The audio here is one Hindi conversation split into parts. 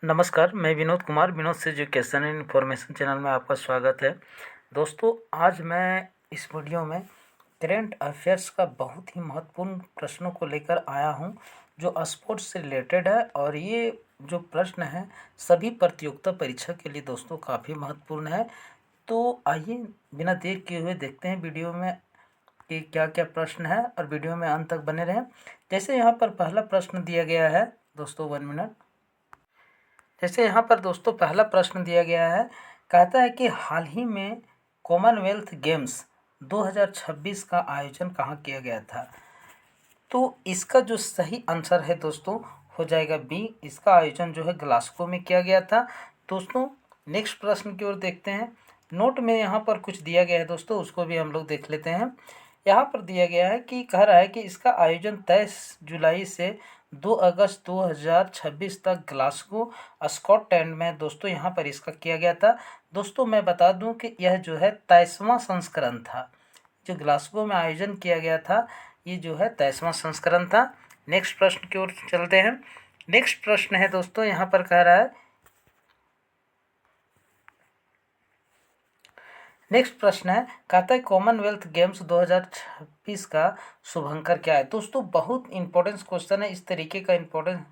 नमस्कार, मैं विनोद कुमार, विनोद से एजुकेशन एंड इन्फॉर्मेशन चैनल में आपका स्वागत है। दोस्तों, आज मैं इस वीडियो में करेंट अफेयर्स का बहुत ही महत्वपूर्ण प्रश्नों को लेकर आया हूं, जो स्पोर्ट्स से रिलेटेड है। और ये जो प्रश्न है सभी प्रतियोगिता परीक्षा के लिए दोस्तों काफ़ी महत्वपूर्ण है। तो आइए बिना देर किए हुए देखते हैं वीडियो में कि क्या क्या प्रश्न है, और वीडियो में अंत तक बने रहें। जैसे यहाँ पर पहला प्रश्न दिया गया है दोस्तों, 1 मिनट। जैसे यहाँ पर दोस्तों पहला प्रश्न दिया गया है, कहता है कि हाल ही में कॉमनवेल्थ गेम्स 2026 का आयोजन कहाँ किया गया था। तो इसका जो सही आंसर है दोस्तों हो जाएगा बी। इसका आयोजन जो है ग्लासगो में किया गया था। दोस्तों, नेक्स्ट प्रश्न की ओर देखते हैं। नोट में यहाँ पर कुछ दिया गया है दोस्तों, उसको भी हम लोग देख लेते हैं। यहाँ पर दिया गया है कि कह रहा है कि इसका आयोजन 23 जुलाई से 2 अगस्त 2026 तक ग्लासगो स्कॉटलैंड में दोस्तों यहाँ पर इसका किया गया था। दोस्तों, मैं बता दूं कि यह जो है 23वां संस्करण था। जो ग्लासगो में आयोजन किया गया था, ये जो है 23वां संस्करण था। नेक्स्ट प्रश्न की ओर चलते हैं। नेक्स्ट प्रश्न है दोस्तों, यहाँ पर कह रहा है, नेक्स्ट प्रश्न है, कहता है कॉमनवेल्थ गेम्स 2026 का शुभंकर क्या है। दोस्तों, बहुत इंपॉर्टेंट क्वेश्चन है। इस तरीके का इंपॉर्टेंट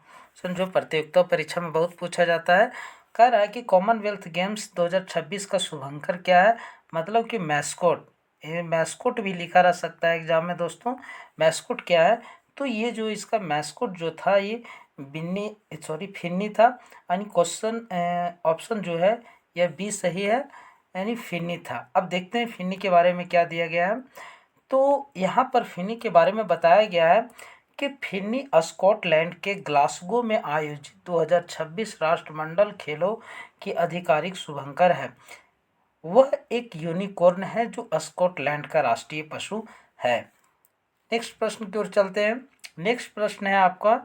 जो प्रतियोगिता परीक्षा में बहुत पूछा जाता है। कह रहा है कि कॉमनवेल्थ गेम्स 2026 का शुभंकर क्या है, मतलब कि मैस्कोट। ये मैस्कोट भी लिखा रह सकता है एग्जाम में दोस्तों। मैस्कोट क्या है, तो ये जो इसका मैस्कोट जो था ये फिन्नी था। यानी क्वेश्चन ऑप्शन जो है यह बी सही है, यानी फिन्नी था। अब देखते हैं फिन्नी के बारे में क्या दिया गया है। तो यहाँ पर फिन्नी के बारे में बताया गया है कि फिन्नी स्कॉटलैंड के ग्लासगो में आयोजित 2026 राष्ट्रमंडल खेलों की आधिकारिक शुभंकर है। वह एक यूनिकॉर्न है जो स्कॉटलैंड का राष्ट्रीय पशु है। नेक्स्ट प्रश्न की ओर चलते हैं। नेक्स्ट प्रश्न है आपका,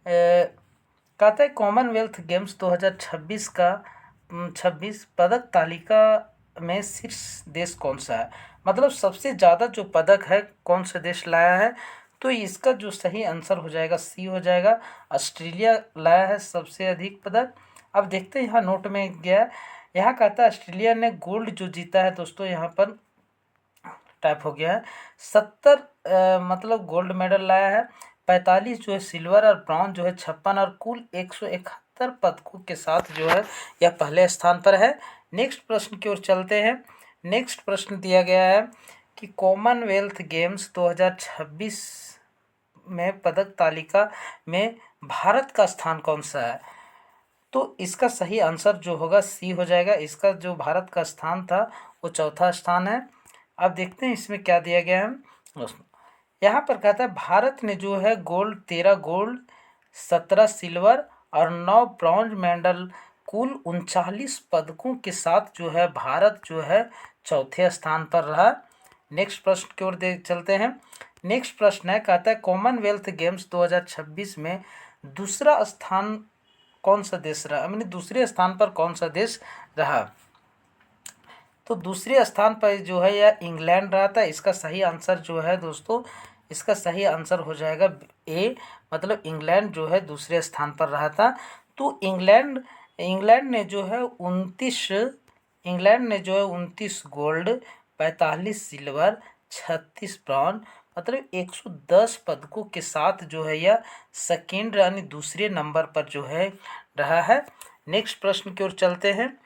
कहता है कॉमनवेल्थ गेम्स 2026 का 26 पदक तालिका में शीर्ष देश कौन सा है, मतलब सबसे ज़्यादा जो पदक है कौन सा देश लाया है। तो इसका जो सही आंसर हो जाएगा सी हो जाएगा। ऑस्ट्रेलिया लाया है सबसे अधिक पदक। अब देखते हैं, यहाँ नोट में गया है, यहाँ कहता है ऑस्ट्रेलिया ने गोल्ड जो जीता है दोस्तों, यहाँ पर टाइप हो गया है 70 मतलब गोल्ड मेडल लाया है। 45 जो है सिल्वर, और ब्रॉन्ज जो है 56, और कुल 171 पदकों के साथ जो है यह पहले स्थान पर है। नेक्स्ट प्रश्न की ओर चलते हैं। नेक्स्ट प्रश्न दिया गया है कि कॉमनवेल्थ गेम्स 2026 में पदक तालिका में भारत का स्थान कौन सा है। तो इसका सही आंसर जो होगा सी हो जाएगा। इसका जो भारत का स्थान था वो चौथा स्थान है। अब देखते हैं इसमें क्या दिया गया है दोस्तों। यहाँ पर कहता है भारत ने जो है 13 गोल्ड, 17 सिल्वर और 9 ब्रॉन्ज मेडल, कुल 39 पदकों के साथ जो है भारत जो है चौथे स्थान पर रहा। नेक्स्ट प्रश्न की ओर चलते हैं। नेक्स्ट प्रश्न है, कहता है कॉमनवेल्थ गेम्स 2026 में दूसरा स्थान कौन सा देश रहा, यानी दूसरे स्थान पर कौन सा देश रहा। तो दूसरे स्थान पर जो है यह इंग्लैंड रहा था। इसका सही आंसर जो है दोस्तों, इसका सही आंसर हो जाएगा ए, मतलब इंग्लैंड जो है दूसरे स्थान पर रहा था। तो इंग्लैंड ने जो है 29 गोल्ड, 45 सिल्वर, 36 ब्रॉन्ज, मतलब 110 पदकों के साथ जो है यह सेकेंड यानी दूसरे नंबर पर जो है रहा है। नेक्स्ट प्रश्न की ओर चलते हैं।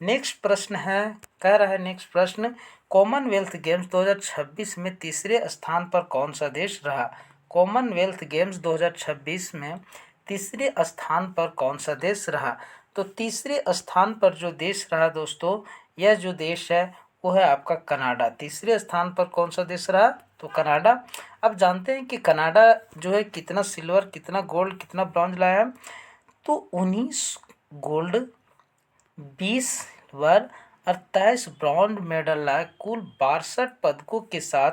नेक्स्ट प्रश्न है, कह रहा है नेक्स्ट प्रश्न, कॉमनवेल्थ गेम्स 2026 में तीसरे स्थान पर कौन सा देश रहा। कॉमनवेल्थ गेम्स 2026 में तीसरे स्थान पर कौन सा देश रहा। तो तीसरे स्थान पर जो देश रहा दोस्तों, यह जो देश है वो है आपका कनाडा। तीसरे स्थान पर कौन सा देश रहा, तो कनाडा। अब जानते हैं कि कनाडा जो है कितना सिल्वर, कितना गोल्ड, कितना ब्रॉन्ज लाया है। तो 19 गोल्ड, 20 सिल्वर और 23 ब्रॉन्ज मेडल लाए, कुल 62 पदकों के साथ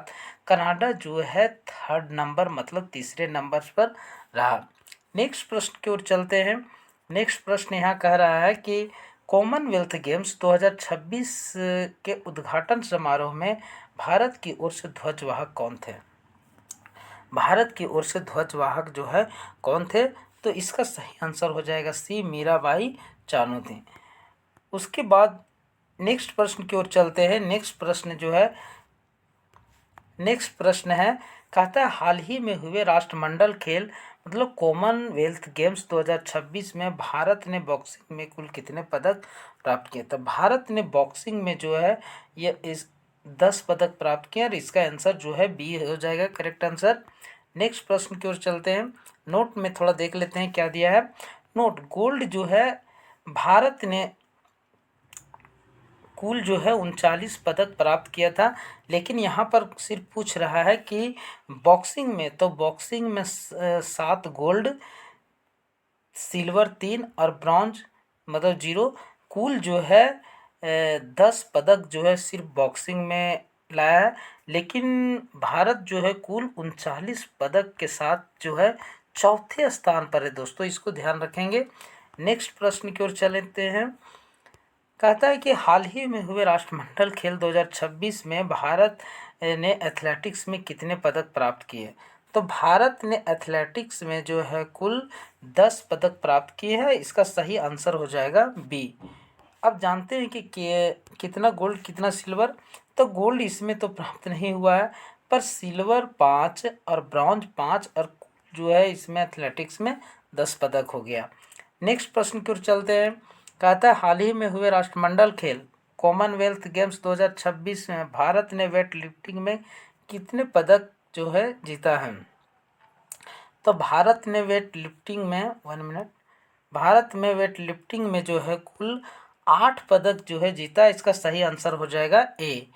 कनाडा जो है थर्ड नंबर मतलब तीसरे नंबर पर रहा। नेक्स्ट प्रश्न की ओर चलते हैं। नेक्स्ट प्रश्न यहाँ कह रहा है कि कॉमनवेल्थ गेम्स 2026 के उद्घाटन समारोह में भारत की ओर से ध्वजवाहक कौन थे। भारत की ओर से ध्वजवाहक जो है कौन थे, तो इसका सही आंसर हो जाएगा सी, मीराबाई चानू थी। उसके बाद नेक्स्ट प्रश्न की ओर चलते हैं। नेक्स्ट प्रश्न है, कहता है हाल ही में हुए राष्ट्रमंडल खेल मतलब कॉमनवेल्थ गेम्स 2026 में भारत ने बॉक्सिंग में कुल कितने पदक प्राप्त किए? तो भारत ने बॉक्सिंग में जो है ये इस 10 पदक प्राप्त किए और इसका आंसर जो है बी हो जाएगा करेक्ट आंसर। नेक्स्ट प्रश्न की ओर चलते हैं। नोट में थोड़ा देख लेते हैं क्या दिया है। नोट, गोल्ड जो है भारत ने कुल जो है 39 पदक प्राप्त किया था, लेकिन यहाँ पर सिर्फ पूछ रहा है कि बॉक्सिंग में, तो बॉक्सिंग में 7 गोल्ड, सिल्वर 3 और ब्रॉन्ज मतलब 0, कुल जो है 10 पदक जो है सिर्फ बॉक्सिंग में लाया है। लेकिन भारत जो है कुल 39 पदक के साथ जो है चौथे स्थान पर है दोस्तों, इसको ध्यान रखेंगे। नेक्स्ट प्रश्न की ओर चलते हैं। कहता है कि हाल ही में हुए राष्ट्रमंडल खेल 2026 में भारत ने एथलेटिक्स में कितने पदक प्राप्त किए? तो भारत ने एथलेटिक्स में जो है कुल 10 पदक प्राप्त किए हैं, इसका सही आंसर हो जाएगा बी। अब जानते हैं कि कितना गोल्ड कितना सिल्वर। तो गोल्ड इसमें तो प्राप्त नहीं हुआ है, पर सिल्वर 5 और ब्रॉन्ज 5 और जो है इसमें एथलेटिक्स में 10 पदक हो गया। नेक्स्ट प्रश्न की ओर चलते हैं। कहता है हाल ही में हुए राष्ट्रमंडल खेल कॉमनवेल्थ गेम्स 2026 में भारत ने वेट लिफ्टिंग में कितने पदक जो है जीता है? तो भारत ने वेट लिफ्टिंग में 1 मिनट, भारत में वेट लिफ्टिंग में जो है कुल 8 पदक जो है जीता, इसका सही आंसर हो जाएगा ए।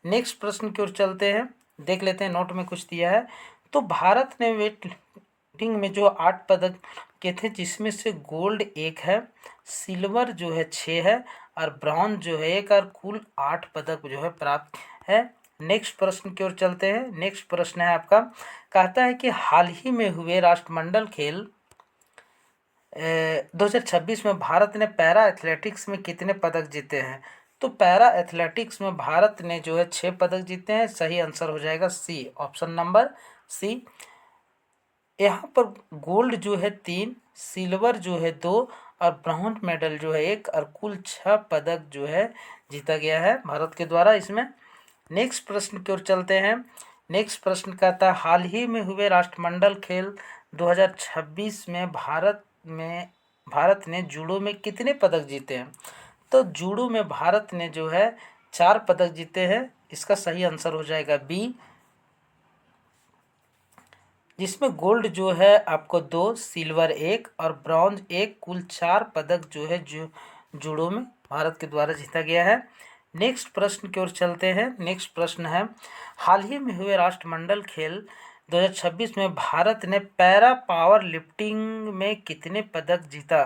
नेक्स्ट प्रश्न की ओर चलते हैं, देख लेते हैं नोट में कुछ दिया है। तो भारत ने वेट लिफ्टिंग में जो 8 पदक के थे, जिसमें से गोल्ड 1 है, सिल्वर जो है 6 है और ब्रॉन्ज जो है 1, और कुल 8 पदक जो है प्राप्त है। नेक्स्ट प्रश्न की ओर चलते हैं। नेक्स्ट प्रश्न है आपका, कहता है कि हाल ही में हुए राष्ट्रमंडल खेल 2026 में भारत ने पैरा एथलेटिक्स में कितने पदक जीते हैं? तो पैरा एथलेटिक्स में भारत ने जो है 6 पदक जीते हैं, सही आंसर हो जाएगा सी, ऑप्शन नंबर सी। यहाँ पर गोल्ड जो है 3, सिल्वर जो है 2 और ब्रॉन्ज मेडल जो है 1, और कुल 6 पदक जो है जीता गया है भारत के द्वारा इसमें। नेक्स्ट प्रश्न की ओर चलते हैं। नेक्स्ट प्रश्न कहता है हाल ही में हुए राष्ट्रमंडल खेल 2026 में भारत ने जूडो में कितने पदक जीते हैं? तो जूडो में भारत ने जो है 4 पदक जीते हैं, इसका सही आंसर हो जाएगा बी, जिसमें गोल्ड जो है आपको 2, सिल्वर 1 और ब्रॉन्ज 1, कुल 4 पदक जो है जूडो में भारत के द्वारा जीता गया है। नेक्स्ट प्रश्न की ओर चलते हैं। नेक्स्ट प्रश्न है, हाल ही में हुए राष्ट्रमंडल खेल 2026 में भारत ने पैरा पावर लिफ्टिंग में कितने पदक जीता?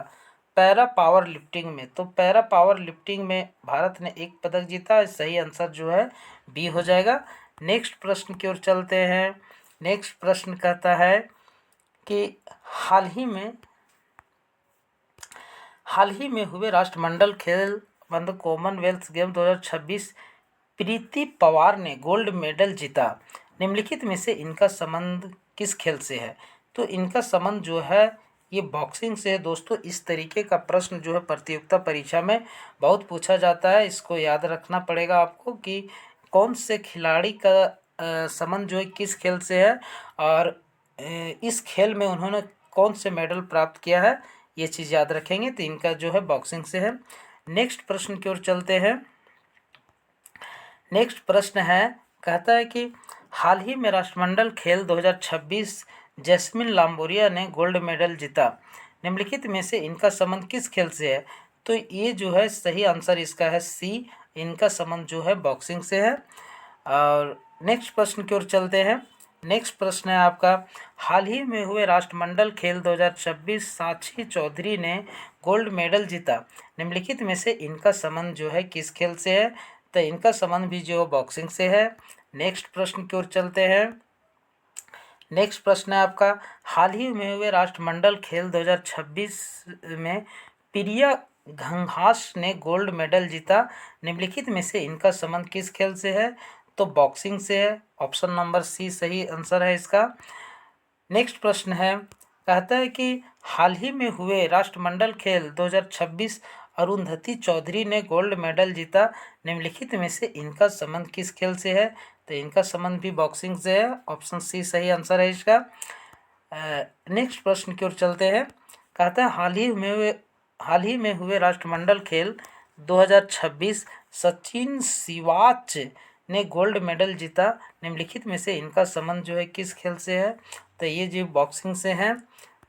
पैरा पावर लिफ्टिंग में, तो पैरा पावर लिफ्टिंग में भारत ने 1 पदक जीता, सही आंसर जो है बी हो जाएगा। नेक्स्ट प्रश्न की ओर चलते हैं। नेक्स्ट प्रश्न कहता है कि हाल ही में हुए राष्ट्रमंडल खेल मतलब कॉमनवेल्थ गेम 2026 प्रीति पवार ने गोल्ड मेडल जीता, निम्नलिखित में से इनका संबंध किस खेल से है? तो इनका संबंध जो है ये बॉक्सिंग से है दोस्तों। इस तरीके का प्रश्न जो है प्रतियोगिता परीक्षा में बहुत पूछा जाता है, इसको याद रखना पड़ेगा आपको कि कौन से खिलाड़ी का संबंध जो है किस खेल से है और इस खेल में उन्होंने कौन से मेडल प्राप्त किया है, ये चीज़ याद रखेंगे। तो इनका जो है बॉक्सिंग से है। नेक्स्ट प्रश्न की ओर चलते हैं। नेक्स्ट प्रश्न है, कहता है कि हाल ही में राष्ट्रमंडल खेल 2026 जैस्मिन लांबोरिया ने गोल्ड मेडल जीता, निम्नलिखित में से इनका संबंध किस खेल से है? तो ये जो है सही आंसर इसका है सी, इनका संबंध जो है बॉक्सिंग से है। और नेक्स्ट प्रश्न की ओर चलते हैं। नेक्स्ट प्रश्न है आपका, हाल ही में हुए राष्ट्रमंडल खेल 2026 साक्षी चौधरी ने गोल्ड मेडल जीता, निम्नलिखित में से इनका संबंध जो है किस खेल से है? तो इनका संबंध भी जो बॉक्सिंग से है। नेक्स्ट प्रश्न की ओर चलते हैं। नेक्स्ट प्रश्न है आपका, हाल ही में हुए राष्ट्रमंडल खेल 2026 में प्रिया घंघास ने गोल्ड मेडल जीता, निम्नलिखित में से इनका संबंध किस खेल से है? तो बॉक्सिंग से है, ऑप्शन नंबर सी सही आंसर है इसका। नेक्स्ट प्रश्न है, कहता है कि हाल ही में हुए राष्ट्रमंडल खेल 2026 अरुंधति चौधरी ने गोल्ड मेडल जीता। निम्नलिखित में से इनका संबंध किस खेल से है? तो इनका संबंध भी बॉक्सिंग से है। ऑप्शन सी सही आंसर है इसका। नेक्स्ट प्रश्न की ओर चलते हैं। कहता है हाल ही में हुए राष्ट्रमंडल खेल 2026 सचिन सिवाच ने गोल्ड मेडल जीता। निम्नलिखित में से इनका संबंध जो है किस खेल से है? तो ये जो बॉक्सिंग से है।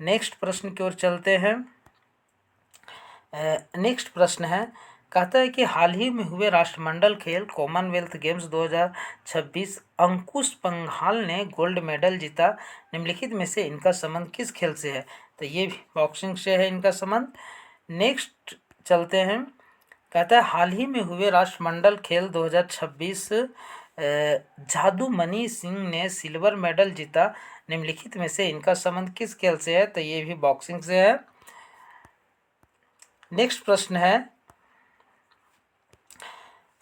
नेक्स्ट प्रश्न की ओर चलते हैं। नेक्स्ट प्रश्न है, कहता है कि हाल ही में हुए राष्ट्रमंडल खेल कॉमनवेल्थ गेम्स 2026 अंकुश पंघाल ने गोल्ड मेडल जीता। निम्नलिखित में से इनका संबंध किस खेल से है? तो ये भी बॉक्सिंग से है इनका संबंध। नेक्स्ट चलते हैं। कहता है हाल ही में हुए राष्ट्रमंडल खेल 2026 जादूमणि सिंह ने सिल्वर मेडल जीता। निम्नलिखित में से इनका संबंध किस खेल से है? तो ये भी बॉक्सिंग से है। नेक्स्ट प्रश्न है,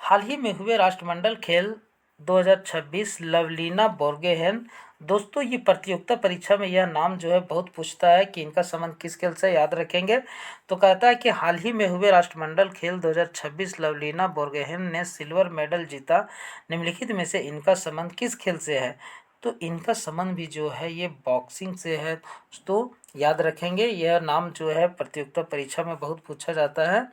हाल ही में हुए राष्ट्रमंडल खेल 2026 लवलीना बोर्गेहेन। दोस्तों ये प्रतियोगिता परीक्षा में यह नाम जो है बहुत पूछता है कि इनका संबंध किस खेल से, याद रखेंगे। तो कहता है कि हाल ही में हुए राष्ट्रमंडल खेल 2026 लवलीना बोर्गेहेन ने सिल्वर मेडल जीता। निम्नलिखित में से इनका संबंध किस खेल से है? तो इनका संबंध भी जो है ये बॉक्सिंग से है। तो याद रखेंगे, यह नाम जो है प्रतियोगिता परीक्षा में बहुत पूछा जाता है।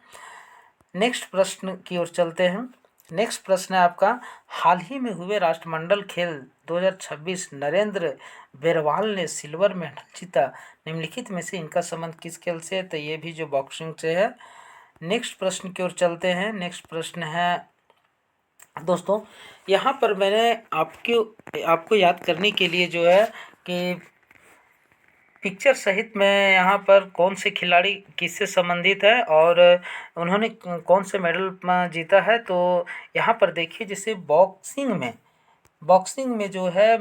नेक्स्ट प्रश्न की ओर चलते हैं। नेक्स्ट प्रश्न है आपका, हाल ही में हुए राष्ट्रमंडल खेल 2026 नरेंद्र बेरवाल ने सिल्वर मेडल जीता। निम्नलिखित में से इनका संबंध किस खेल से है? तो ये भी जो बॉक्सिंग से है। नेक्स्ट प्रश्न की ओर चलते हैं। नेक्स्ट प्रश्न है दोस्तों, यहाँ पर मैंने आपको याद करने के लिए जो है कि पिक्चर सहित में यहाँ पर कौन से खिलाड़ी किससे संबंधित है और उन्होंने कौन से मेडल जीता है। तो यहाँ पर देखिए, जैसे बॉक्सिंग में जो है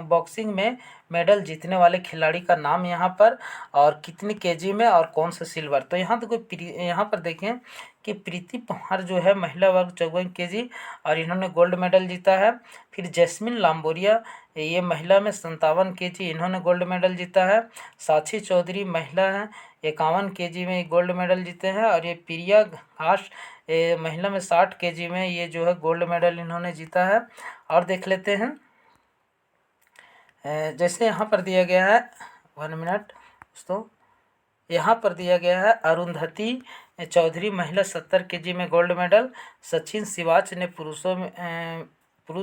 बॉक्सिंग में मेडल जीतने वाले खिलाड़ी का नाम यहाँ पर और कितनी केजी में और कौन सा सिल्वर। तो यहाँ पर देखें कि प्रीति पवार जो है महिला वर्ग 54 केजी और इन्होंने गोल्ड मेडल जीता है। फिर जैस्मिन लांबोरिया ये महिला में 57 केजी, इन्होंने गोल्ड मेडल जीता है। साक्षी चौधरी महिला है, 51 केजी में गोल्ड मेडल जीते हैं। और ये प्रिया घास महिला में 60 केजी में ये जो है गोल्ड मेडल इन्होंने जीता है। और देख लेते हैं, जैसे यहाँ पर दिया गया है 1 मिनट दोस्तों, यहाँ पर दिया गया है अरुंधति चौधरी महिला 70 केजी में गोल्ड मेडल, सचिन सिवाच ने पुरुष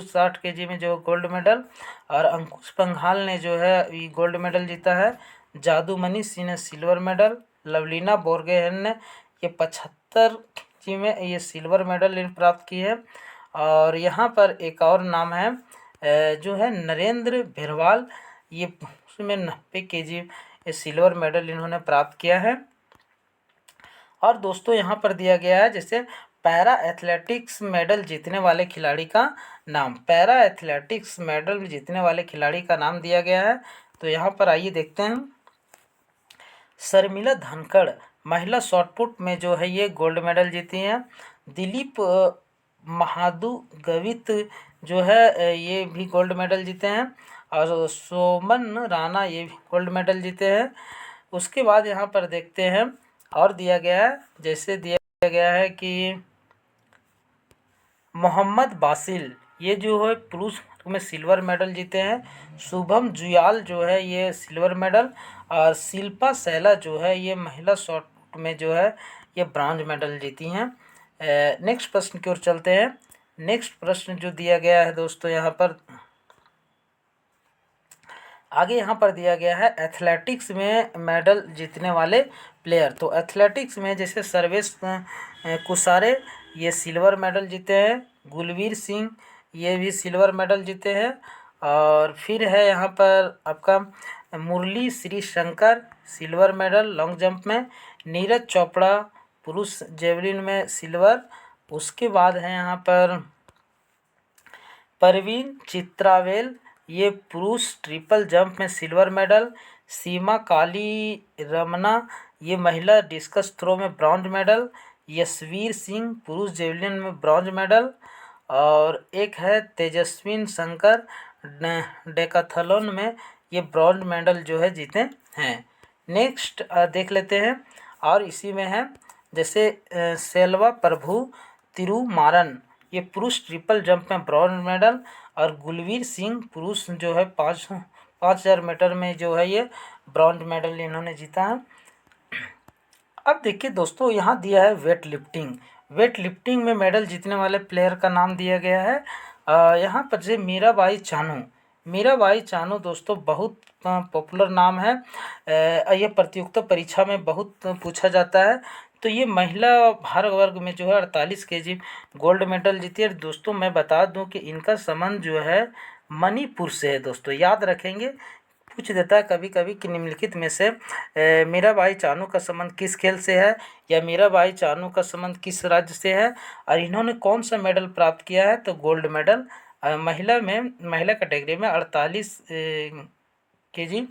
60 केजी में जो गोल्ड मेडल, और अंकुश पंघाल ने जो है ये गोल्ड मेडल जीता है। जादूमणि सिंह ने सिल्वर मेडल, लवलीना बोर्गेहेन ने ये 75 केजी में ये सिल्वर मेडल प्राप्त की है। और यहाँ पर एक और नाम है जो है नरेंद्र भेरवाल, ये उसमें 90 केजी ये सिल्वर मेडल इन्होंने प्राप्त किया है। और दोस्तों यहाँ पर दिया गया है जैसे पैरा एथलेटिक्स मेडल जीतने वाले खिलाड़ी का नाम, पैरा एथलेटिक्स मेडल जीतने वाले खिलाड़ी का नाम दिया गया है। तो यहाँ पर आइए देखते हैं। शर्मिला धनखड़ महिला शॉटपुट में जो है ये गोल्ड मेडल जीती हैं। दिलीप महादुगवित जो है ये भी गोल्ड मेडल जीते हैं। और सोमन राणा ये भी गोल्ड मेडल जीते हैं। उसके बाद यहाँ पर देखते हैं और दिया गया है, जैसे दिया गया है कि मोहम्मद बासिल ये जो है पुरुष में सिल्वर मेडल जीते हैं। शुभम जुयाल जो है ये सिल्वर मेडल, और शिल्पा सैला जो है ये महिला शॉट में जो है ये ब्रॉन्ज मेडल जीती हैं। नेक्स्ट प्रश्न की ओर चलते हैं। नेक्स्ट प्रश्न जो दिया गया है दोस्तों, यहाँ पर आगे यहाँ पर दिया गया है एथलेटिक्स में मेडल जीतने वाले प्लेयर। तो एथलेटिक्स में जैसे सर्वेश कुसारे ये सिल्वर मेडल जीते हैं। गुलवीर सिंह ये भी सिल्वर मेडल जीते हैं। और फिर है यहाँ पर आपका Murali Sreeshankar silver medal long jump में। नीरज चोपड़ा पुरुष जेवलिन में सिल्वर। उसके बाद है यहाँ पर परवीन चित्रावेल ये पुरुष ट्रिपल जंप में सिल्वर मेडल। सीमा काली रमना ये महिला डिस्कस थ्रो में ब्रॉन्ज मेडल। यशवीर सिंह पुरुष जेवलिन में ब्रॉन्ज मेडल। और एक है तेजस्विन शंकर डेकाथलॉन में ये ब्रॉन्ज मेडल जो है जीते हैं। नेक्स्ट देख लेते हैं, और इसी में है जैसे सेल्वा प्रभु तिरुमारन, ये पुरुष ट्रिपल जंप में ब्रॉन्ज मेडल, और गुलवीर सिंह पुरुष जो है 5,000 मीटर में जो है ये ब्रॉन्ज मेडल इन्होंने जीता है। अब देखिए दोस्तों, यहाँ दिया है वेट लिफ्टिंग। वेट लिफ्टिंग में मेडल जीतने वाले प्लेयर का नाम दिया गया है। यहाँ पर जो मीराबाई चानू, मीराबाई चानू दोस्तों बहुत पॉपुलर नाम है। ये प्रतियोगिता परीक्षा में बहुत पूछा जाता है। तो ये महिला भार वर्ग में जो है 48 केजी गोल्ड मेडल जीती है। दोस्तों मैं बता दूं कि इनका संबंध जो है मणिपुर से है। दोस्तों याद रखेंगे, पूछ देता है कभी कभी कि निम्नलिखित में से मीराबाई चानू का संबंध किस खेल से है, या मीराबाई चानू का संबंध किस राज्य से है, और इन्होंने कौन सा मेडल प्राप्त किया है, तो गोल्ड मेडल महिला कैटेगरी में 48 केजी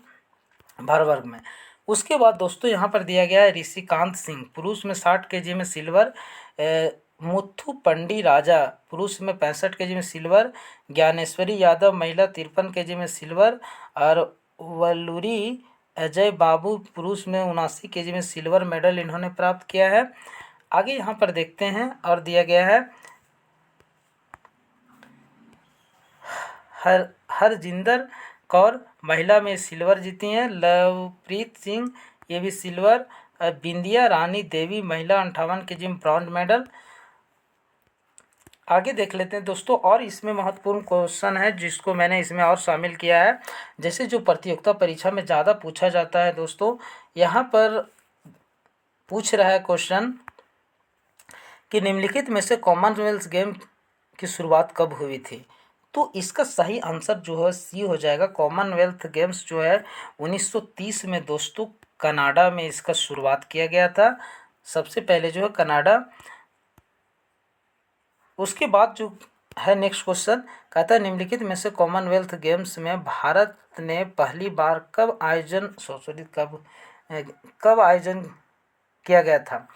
भार वर्ग में। उसके बाद दोस्तों यहाँ पर दिया गया है ऋषिकांत सिंह, पुरुष में 60 केजी में सिल्वर, मुथु पंडी राजा पुरुष में 65 केजी में सिल्वर, ज्ञानेश्वरी यादव महिला 53 केजी में सिल्वर, और वल्लूरी अजय बाबू पुरुष में 79 केजी में सिल्वर मेडल इन्होंने प्राप्त किया है। आगे यहाँ पर देखते हैं, और दिया गया है हरजिंदर कौर महिला में सिल्वर जीती हैं, लवप्रीत सिंह ये भी सिल्वर, बिंदिया रानी देवी महिला 58 केजी में ब्रॉन्ज मेडल। आगे देख लेते हैं दोस्तों, और इसमें महत्वपूर्ण क्वेश्चन है जिसको मैंने इसमें और शामिल किया है। जैसे जो प्रतियोगिता परीक्षा में ज़्यादा पूछा जाता है दोस्तों, यहाँ पर पूछ रहा है क्वेश्चन कि निम्नलिखित में से कॉमनवेल्थ गेम की शुरुआत कब हुई थी। तो इसका सही आंसर जो है सी हो जाएगा। कॉमनवेल्थ गेम्स जो है 1930 में दोस्तों कनाडा में इसका शुरुआत किया गया था, सबसे पहले जो है कनाडा। उसके बाद जो है नेक्स्ट क्वेश्चन कहता है निम्नलिखित में से कॉमनवेल्थ गेम्स में भारत ने पहली बार कब आयोजन किया गया था।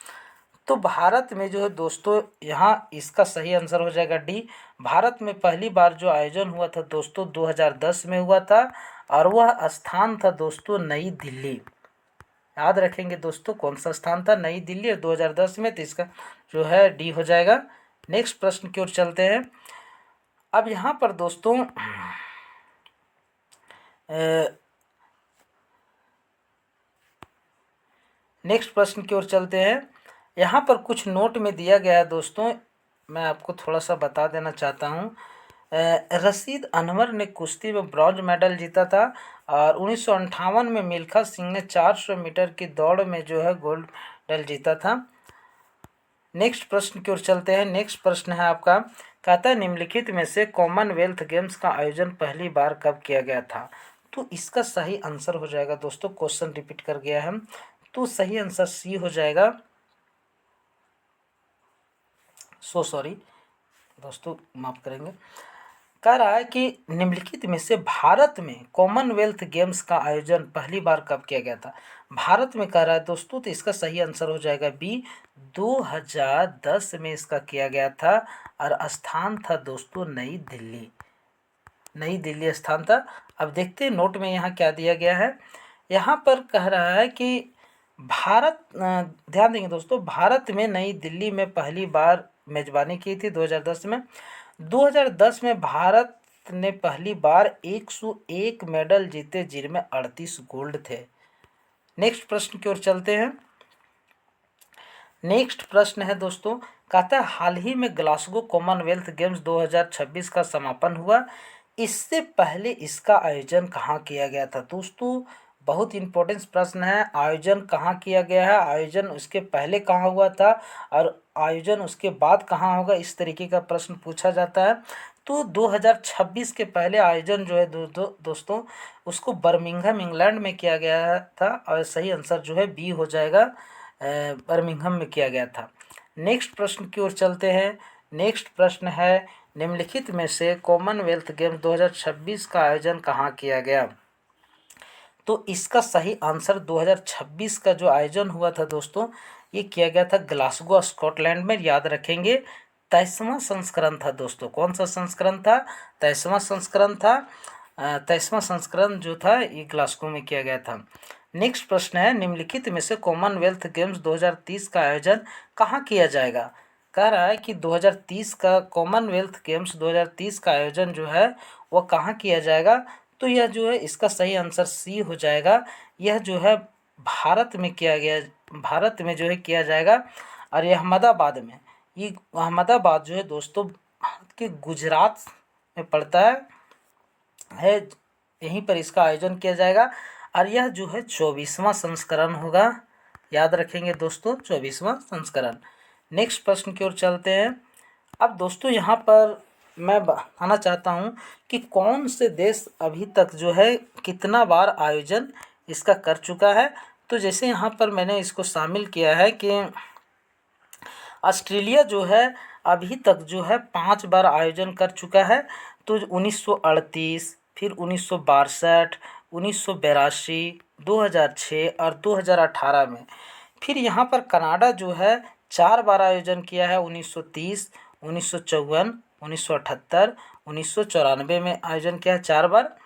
तो भारत में जो है दोस्तों, यहाँ इसका सही आंसर हो जाएगा डी। भारत में पहली बार जो आयोजन हुआ था दोस्तों 2010 में हुआ था, और वह स्थान था दोस्तों नई दिल्ली। याद रखेंगे दोस्तों कौन सा स्थान था, नई दिल्ली, और 2010 में, तो इसका जो है डी हो जाएगा। नेक्स्ट प्रश्न की ओर चलते हैं। अब यहाँ पर दोस्तों नेक्स्ट प्रश्न की ओर चलते हैं। यहाँ पर कुछ नोट में दिया गया है दोस्तों, मैं आपको थोड़ा सा बता देना चाहता हूँ। रशीद अनवर ने कुश्ती में ब्रॉन्ज मेडल जीता था, और 1958 में मिल्खा सिंह ने 400 मीटर की दौड़ में जो है गोल्ड मेडल जीता था। नेक्स्ट प्रश्न की ओर चलते हैं। नेक्स्ट प्रश्न है आपका, कहता है निम्नलिखित में से कॉमनवेल्थ गेम्स का आयोजन पहली बार कब किया गया था। तो इसका सही आंसर हो जाएगा दोस्तों, क्वेश्चन रिपीट कर गया है, तो सही आंसर सी हो जाएगा। सॉरी दोस्तों, माफ करेंगे। कह रहा है कि निम्नलिखित में से भारत में कॉमनवेल्थ गेम्स का आयोजन पहली बार कब किया गया था। भारत में कह रहा है दोस्तों, तो इसका सही आंसर हो जाएगा बी। 2010 में इसका किया गया था, और स्थान था दोस्तों नई दिल्ली। नई दिल्ली स्थान था। अब देखते हैं नोट में यहाँ क्या दिया गया है। यहाँ पर कह रहा है कि ध्यान देंगे दोस्तों, भारत में नई दिल्ली में पहली बार मेजबानी की थी 2010 में। 2010 में भारत ने पहली बार 101 मेडल जीते, जिनमें 38 गोल्ड थे। नेक्स्ट प्रश्न की ओर चलते हैं। नेक्स्ट प्रश्न है दोस्तों, कहता है हाल ही में ग्लासगो कॉमनवेल्थ गेम्स 2026 का समापन हुआ, इससे पहले इसका आयोजन कहाँ किया गया था। दोस्तों बहुत इंपॉर्टेंट प्रश्न है, आयोजन कहाँ किया गया है, आयोजन उसके पहले कहाँ हुआ था, और आयोजन उसके बाद कहाँ होगा, इस तरीके का प्रश्न पूछा जाता है। तो 2026 के पहले आयोजन जो है दोस्तों उसको बर्मिंघम इंग्लैंड में किया गया था, और सही आंसर जो है बी हो जाएगा, बर्मिंघम में किया गया था। नेक्स्ट प्रश्न की ओर चलते हैं। नेक्स्ट प्रश्न है निम्नलिखित में से कॉमनवेल्थ गेम्स 2026 का आयोजन कहाँ किया गया। तो इसका सही आंसर 2026 का जो आयोजन हुआ था दोस्तों, ये किया गया था ग्लासगो स्कॉटलैंड में। याद रखेंगे 23वां संस्करण था दोस्तों। कौन सा संस्करण था, 23वां संस्करण था। 23वां संस्करण जो था ये ग्लासगो में किया गया था। नेक्स्ट प्रश्न है, निम्नलिखित में से कॉमनवेल्थ गेम्स 2030 का आयोजन कहाँ किया जाएगा। कह रहा है कि 2030 का कॉमनवेल्थ गेम्स 2030 का आयोजन जो है वह कहाँ किया जाएगा। तो यह जो है इसका सही आंसर सी हो जाएगा। यह जो है भारत में किया गया, भारत में जो है किया जाएगा, और यह अहमदाबाद में। ये अहमदाबाद जो है दोस्तों भारत के गुजरात में पड़ता है। यहीं पर इसका आयोजन किया जाएगा, और यह जो है 24वां संस्करण होगा। याद रखेंगे दोस्तों, 24वां संस्करण। नेक्स्ट प्रश्न की ओर चलते हैं। अब दोस्तों यहाँ पर मैं बताना चाहता हूँ कि कौन से देश अभी तक जो है कितना बार आयोजन इसका कर चुका है। तो जैसे यहाँ पर मैंने इसको शामिल किया है कि ऑस्ट्रेलिया जो है अभी तक जो है 5 बार आयोजन कर चुका है। तो 1938, फिर 1962, 1982, 2006 और 2018 में। फिर यहाँ पर कनाडा जो है 4 बार आयोजन किया है, 1930, 1954, 1978, 1994 में आयोजन किया है 4 बार।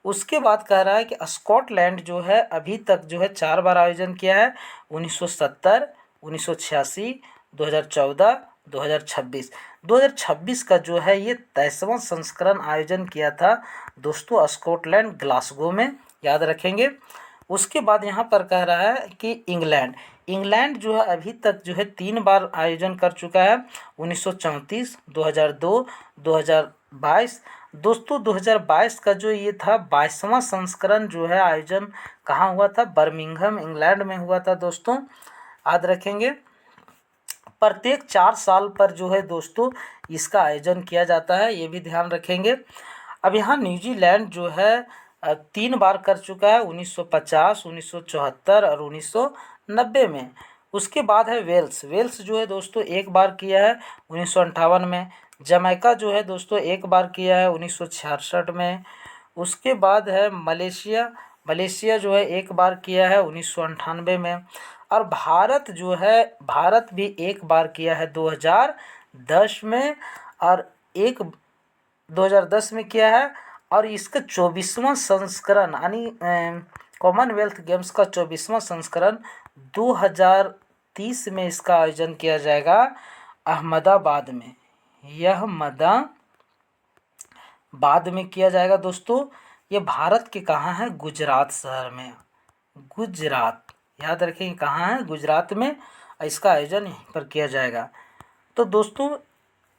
उसके बाद कह रहा है कि स्कॉटलैंड जो है अभी तक जो है 4 बार आयोजन किया है, 1970, 1986, 2014, 2026। 2026 का जो है ये 23वां संस्करण आयोजन किया था दोस्तों स्कॉटलैंड ग्लासगो में। याद रखेंगे। उसके बाद यहाँ पर कह रहा है कि इंग्लैंड जो है अभी तक जो है 3 बार आयोजन कर चुका है, 1934, 2002, 2022। दोस्तों 2022 का जो ये था 22वां संस्करण जो है आयोजन कहाँ हुआ था, बर्मिंघम इंग्लैंड में हुआ था दोस्तों। याद रखेंगे। प्रत्येक 4 साल पर जो है दोस्तों इसका आयोजन किया जाता है, ये भी ध्यान रखेंगे। अब यहाँ न्यूजीलैंड जो है 3 बार कर चुका है, 1950, 1974 और 1990 में। उसके बाद है वेल्स जो है दोस्तों 1 बार किया है, 1958 में। जमैका जो है दोस्तों 1 बार किया है, 1966 में। उसके बाद है मलेशिया जो है 1 बार किया है, 1998 में। और भारत भी 1 बार किया है 2010 में, और 2010 में किया है। और इसका 24वां संस्करण यानी कॉमनवेल्थ गेम्स का 24वां संस्करण 2030 में इसका आयोजन किया जाएगा अहमदाबाद में। यह बाद में किया जाएगा दोस्तों। ये भारत के कहाँ है, गुजरात शहर में। गुजरात, याद रखें कहाँ है, गुजरात में। इसका आयोजन यहीं पर किया जाएगा। तो दोस्तों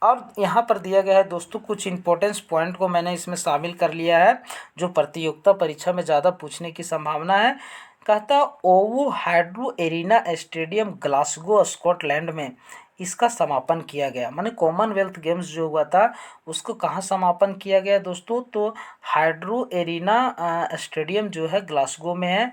और यहाँ पर दिया गया है दोस्तों कुछ इंपॉर्टेंस पॉइंट को मैंने इसमें शामिल कर लिया है जो प्रतियोगिता परीक्षा में ज़्यादा पूछने की संभावना है। कहता ओवो hydro arena stadium Glasgow Scotland में इसका समापन किया गया। माने कॉमनवेल्थ गेम्स जो हुआ था उसको कहाँ समापन किया गया दोस्तों, तो हाइड्रो एरिना स्टेडियम जो है ग्लासगो में है।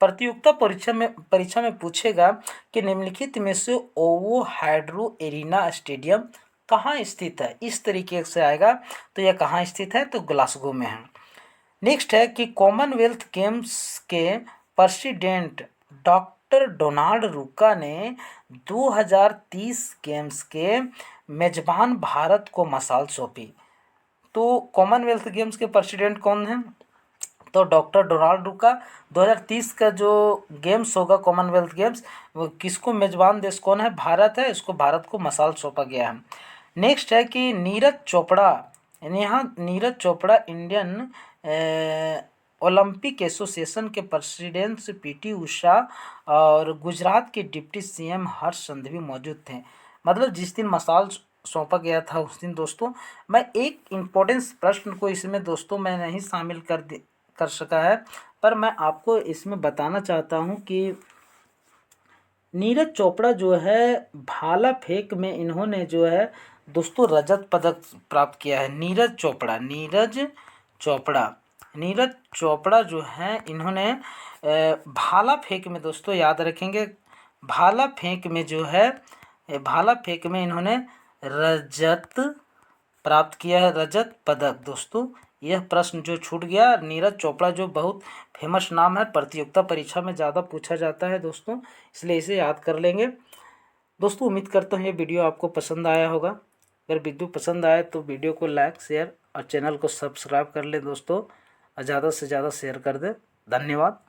प्रतियोगिता परीक्षा में पूछेगा कि निम्नलिखित में से ओवो हाइड्रो एरिना स्टेडियम कहाँ स्थित है, इस तरीके से आएगा। तो यह कहाँ स्थित है, तो ग्लासगो में है। नेक्स्ट है कि कॉमनवेल्थ गेम्स के प्रेसिडेंट डॉक्टर डोनाल्ड रूका ने 2030 गेम्स के मेजबान भारत को मशाल सौंपी। तो कॉमनवेल्थ गेम्स के प्रेसिडेंट कौन हैं, तो डॉक्टर डोनाल्ड रूका। 2030 का जो गेम्स होगा कॉमनवेल्थ गेम्स, वो किसको मेजबान देश कौन है, भारत है। इसको भारत को मशाल सौंपा गया है। नेक्स्ट है कि नीरज चोपड़ा, यानी यहाँ Neeraj Chopra Indian Olympic association के प्रेसिडेंट पीटी उषा और गुजरात के डिप्टी सीएम हर्ष संघवी मौजूद थे। मतलब जिस दिन मशाल सौंपा गया था उस दिन दोस्तों। मैं एक इम्पोर्टेंस प्रश्न को इसमें दोस्तों मैं नहीं शामिल कर सका है, पर मैं आपको इसमें बताना चाहता हूँ कि नीरज चोपड़ा जो है भाला फेंक में इन्होंने जो है दोस्तों रजत पदक प्राप्त किया है। नीरज चोपड़ा जो है इन्होंने भाला फेंक में दोस्तों याद रखेंगे, भाला फेंक में इन्होंने रजत प्राप्त किया है, रजत पदक दोस्तों। यह प्रश्न जो छूट गया, नीरज चोपड़ा जो बहुत फेमस नाम है, प्रतियोगिता परीक्षा में ज़्यादा पूछा जाता है दोस्तों, इसलिए इसे याद कर लेंगे दोस्तों। उम्मीद करता हूँ ये वीडियो आपको पसंद आया होगा। अगर वीडियो पसंद आए तो वीडियो को लाइक शेयर और चैनल को सब्सक्राइब कर ले दोस्तों, और ज़्यादा से ज़्यादा शेयर कर दे। धन्यवाद।